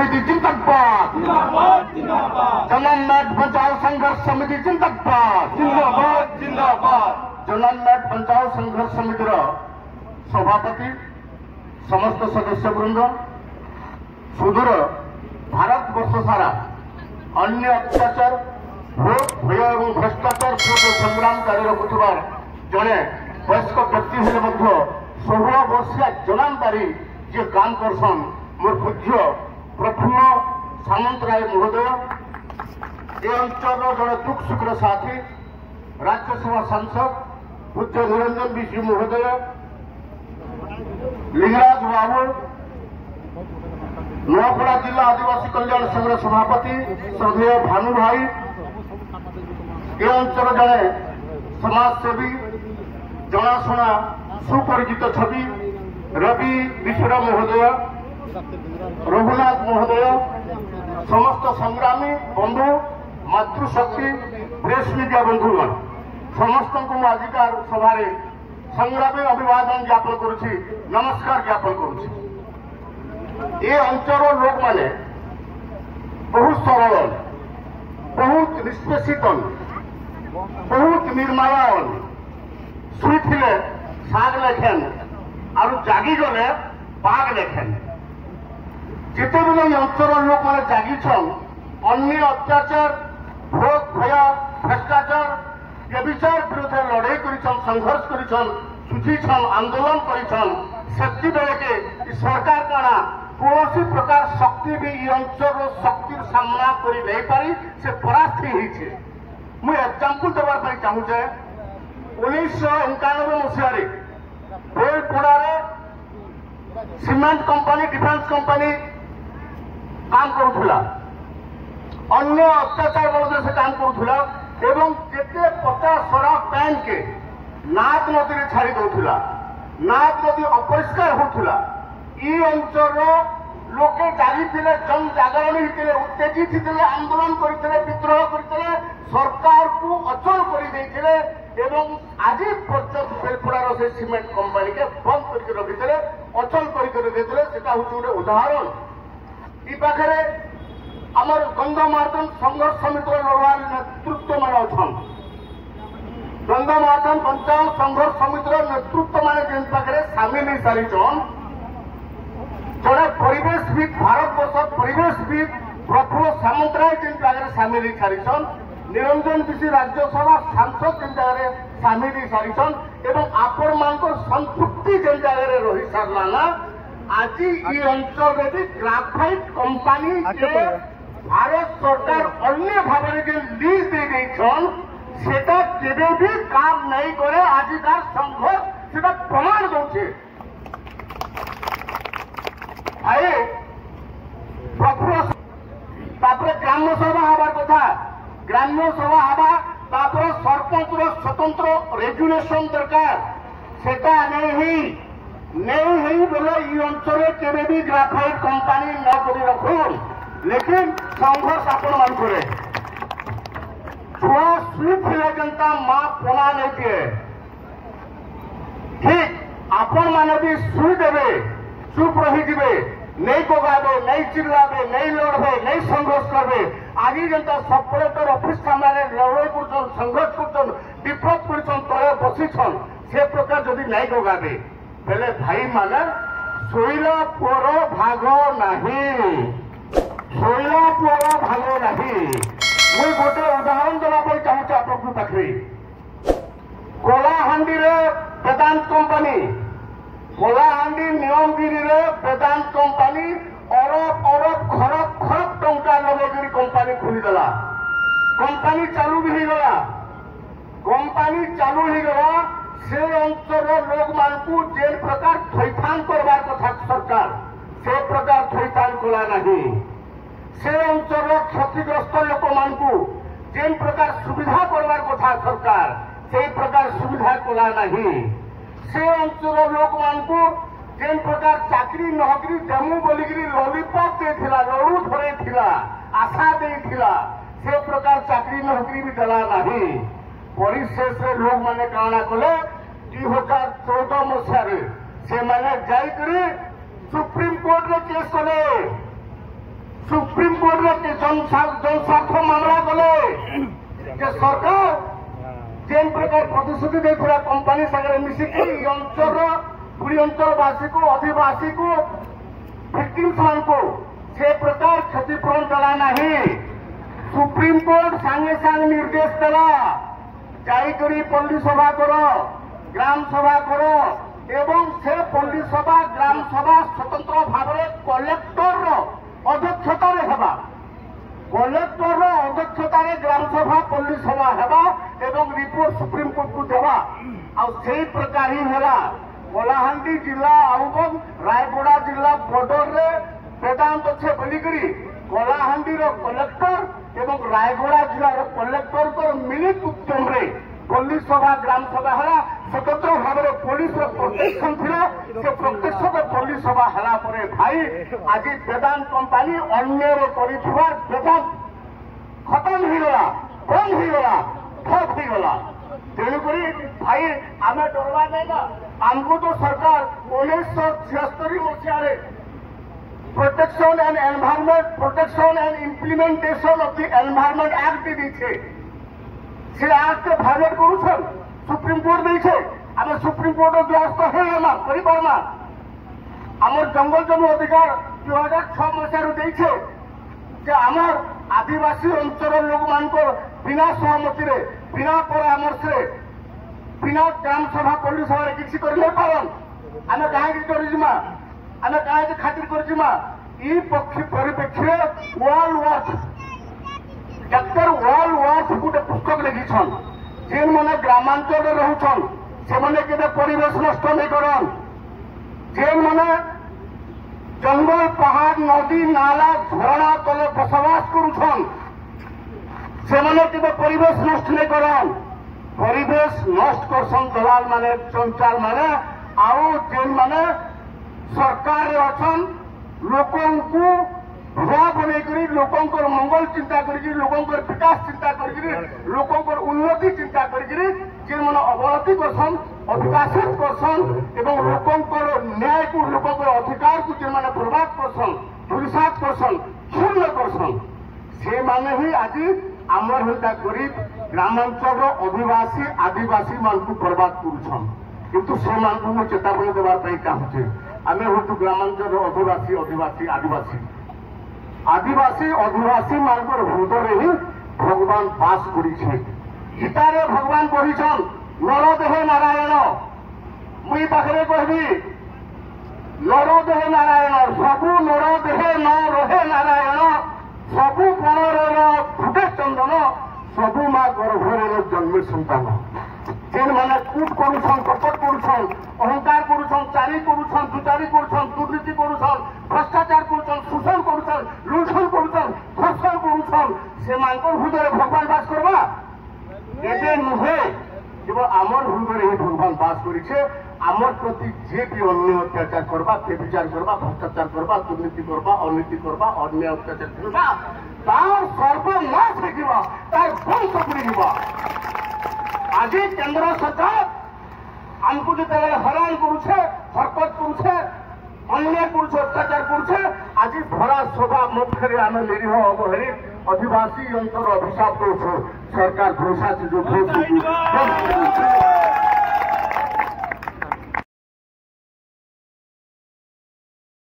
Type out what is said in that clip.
समिति जिंदाबाद, जनमत बचाओ संघर्ष समिति जिंदाबाद, जनमत बचाओ संघर्ष समितिर सभापति समस्त सदस्य वृंद सुदूर भारत वर्ष सारा अन्य अत्याचार भोट भय और भ्रष्टाचार विरुद्ध संग्राम जारी रखुवा जड़े वयस्क व्यक्ति हेले 16 वर्षिया जनानदारी जे काम करसन मोर पूज्य प्रफुल्ल सामंतराय महोदय ए अंचल जड़े दुख सुखर साथी राज्यसभा सांसद पूज्य निरंजन विश्व महोदय लिंगराज बाबू नुआपड़ा जिला आदिवासी कल्याण संघ सभापति श्रद्धेय भानु भाई ए अंचल जड़े समाजसेवी जनाशुना सुपरिचित छवि रवि मिश्र महोदय रघुनाथ महोदय समस्त संग्रामी बंधु मातृशक्ति प्रेस मीडिया बंधुगण समस्त को आजिकार सभारे संग्रामी अभिवादन ज्ञापन करुछि नमस्कार ज्ञापन करुछि। ए अंचल लोक माने बहुत सरल बहुत निष्पेषित बहुत निर्माया शुईले साग लेखेन और जागी गले बाघ लेखेन जिते बेले अंचल लोक मैंने जागिछन अन्य अत्याचार भोग भय भ्रष्टाचार ये विचार विरुद्ध लड़ाई करिछन संघर्ष करिछन सुझीछन आंदोलन करिछन शक्ति बेले के सरकार काना कौन प्रकार शक्ति भी ये अंचल शक्ति सामना करी नहीं पारी से परास्त होइछे। मु एग्जांपल देवार पई चाहूचे 1991 मसीह बेलपड़े सीमेंट कंपनी डिफेंस कंपनी काम करुला अन्य अत्याचार विरुद्ध से काम करुला एवं केते 50 शराब पैन के नाग नदी में छाड़ी दौला नाग नदी अपरिष्कार होता ये अंचल लोके जागी जन जागरण होते उत्तेजित होते आंदोलन करते विद्रोह करते सरकार को अचल कर आज पर्यटन बेलपड़ार से सीमेंट कंपनी के बंद करके रखी अचल करके हूँ उदाहरण ये पाखे आमर गंधमार्दन संघर्ष समिति लड़वार नेतृत्व मान अच्छा गंधमार्दन पंचायत संघर्ष समितिर नेतृत्व मान जिन पाखे सामिल हो सारी जड़े परिवेशविद भारत वर्ष परिवेशविद प्रफुल्ल सामंतराय जिन जगह सामिल हो सारी निरंजन विशी राज्यसभा सांसद जिन जगह सामिल हो सारी आपण मान संतृप्ति जिन जगह रही सारा ना आज ये अंचल भी ग्राफाइट कंपनी भारत सरकार अन्य भाव लीज दे सेटा केबे भी काम नहीं करे आजिकार संघर्ष सेटा प्रमाण दौचे आए प्रफुल्ल ग्राम्य सभा हबार कथा ग्राम्य सभा हवा तापर सरपंच स्वतंत्र रेजुलेशन दरकार सेटा नहीं बोले ये अंचल केबे भी ग्राफाइट कंपनी न कर रखुन लेकिन संघर्ष आपण मान करे छुआ सुईले जनता माँ पोना नहीं दिए ठीक आपण मैंने भी सुई देवे चुप रही नहीं गोगाबे नहीं चिल्लाबे नहीं लड़बे नहीं संघर्ष करबे आज जनता सब ऑफिस सामने लड़ाई कर संघर्ष कर विप्लव कर तले बसीछन से प्रकार जदि नहीं गोगाबे बेले भाई माने शोला पुअर भाग नहीं शोला पुअर भाग नहीं मुझे गोटे उदाहरण देवाई चाहूँ आपको पाखे कलाहांडी वेदांत कंपनी कलाहांडी नियमगिरी वेदांत कंपनी अरब अरब खरब खरब टंका लगेगी कंपनी खोलीदेला कंपनी चालू भी होगा कंपनी चालू होगा से अंचल लोक मानू जेन प्रकार थैथान करवार कथा सरकार से प्रकार थैथान कला नहीं से अंचल क्षतिग्रस्त लोक मानू जेन प्रकार सुविधा करवार कथा सरकार से प्रकार सुविधा कला नहीं से अंचल लोक मानू जेन प्रकार चाकरी नौकरी देमु बोलिकी लॉलीपॉप देथिला लड़ू धरेथिला आशा देथिला से प्रकार चाकरी नौकरी भी देला नहीं परिशेष लोक माने काना कले 2014 मसीह से मैंने जाकर सुप्रीम कोर्ट में केस कले सुप्रीमकोर्ट में जनस्वार्थ मामला गले सरकार जेन प्रकार प्रतिश्रुति देता कंपानी सागर मिसिकी अंचल पूरी अंचलवासी को आदिवासी को विक्टिम्स मान को से प्रकार क्षतिपूरण कला नहीं। सुप्रीमकोर्ट सांगे सांगे निर्देश देला जाइकरी पल्ली सभा करो ग्राम सभा करो एवं से पल्ली सभा ग्राम सभा स्वतंत्र भाव में कलेक्टर अध्यक्षतार हेबा कलेक्टर अध्यक्षतार ग्राम सभा पल्ली सभा हेबा एवं रिपोर्ट सुप्रीमकोर्ट को देवा से प्रकार ही है कलाहांडी जिला आउबन रायगड़ा जिला बॉर्डर रे वेदांत अच्छे बोलिकी कलाहांडी कलेक्टर एवं रायगड़ा जिलार कलेक्टर को मिलित उद्यम रे पल्ली सभा ग्राम सभा है स्वतंत्र भाव में पुलिस प्रोटेक्शन थिला से प्रत्यक्ष पल्ली सभा है भाई आज वेदांत कंपानी अन्य वेदांत खत्म होगा बंद होगा ठप होगा तेणुक भाई आम डरवा नहीं ना आमको तो सरकार 1976 मसीह protection and environment protection and implementation of the environment act दीछे से एक्ट भायोलेट करुछन सुप्रीमकोर्ट देछे आम सुप्रीमकोर्ट द्वारस्थ होना करिपारमा आमर जंगल जमी अधिकार 2006 मसीह देछे जे आमर आदिवासी अंचल लोक मान बिना सहमति बिना परामर्श बिना ग्राम सभा पल्ली सभा किसी कर पारन आम कहीं करिजिमा आम कहीं खातिर करिजिमा ई पक्षी परिप्रेक्षी World Watch doctor World Watch गोटे पुस्तक लिखिछन जेन माने ग्रामांचल रहउछन से माने केबे परिवेश नष्ट नहीं करन जेन माने जंगल पहाड़ नदी नाला झरणा तले बसवास करुछन से माने केबे परिवेश नष्ट नहीं करन परिवेश नष्ट करसन दलाल माने चंचाल माने आउ जेन माने सरकार अछन लोकों को भुआ बनई लोकों मंगल चिंता करी लोकों विकास चिंता करी लोकों उन्नति चिंता करी जे मन अवनति करसन अविकासित करसन एवं लोकों न्याय को लोकों अधिकार को जे माने बर्बाद करसन दुर्सात करसन क्षुण्ण करसन से माने ही आज आमर होता गरीब ग्रामांचल अधिवासी आदिवासी मान को बर्बाद करुछन किंतु से मान को चेतावनी देवाई चाहूचे आम हूँ ग्रामांचल अधिवासी अधिवासी आदिवासी आदिवासी अधिवासी मान हृदय ही भगवान बास करिछे गीतारे भगवान कहिछन नरदेह नारायण मुई पाखरे कहबी नरदेह नारायण सबु नरदेह न रहे नारायण सबु गणर फुटे चंदन सबु माँ गर्भर जन्मे संतान जेन माने कूट करुछन कपट करुछन अहंकार करुछन चारी करुछन दुचारी करुछन दुर्नीति करुछन भ्रष्टाचार करुछन शोषण करुछन लुठन करुछन धर्षण करुछन से मानकर हृदय भगवान बास करबा एबे नुहे केवल आमर हृदय ही भगवान बास करिछे आमर प्रति जे भी अन्य अत्याचार करबा व्यभिचार करबा भ्रष्टाचार करबा दुर्नीति करबा अनीति करबा अन्य अत्याचार करबा तार सर्वनाश हेजिबा तार वंश बुड़ीबा आज केंद्र सरकार आमको जो हरान करुछे हरकत करुछे अन्याय करुछे अत्याचार करुछे आज भरा सभा मुख्य आम निरीह अवहेली आदिवासी अंचल अभिशाप करुछे सरकार घोषा जो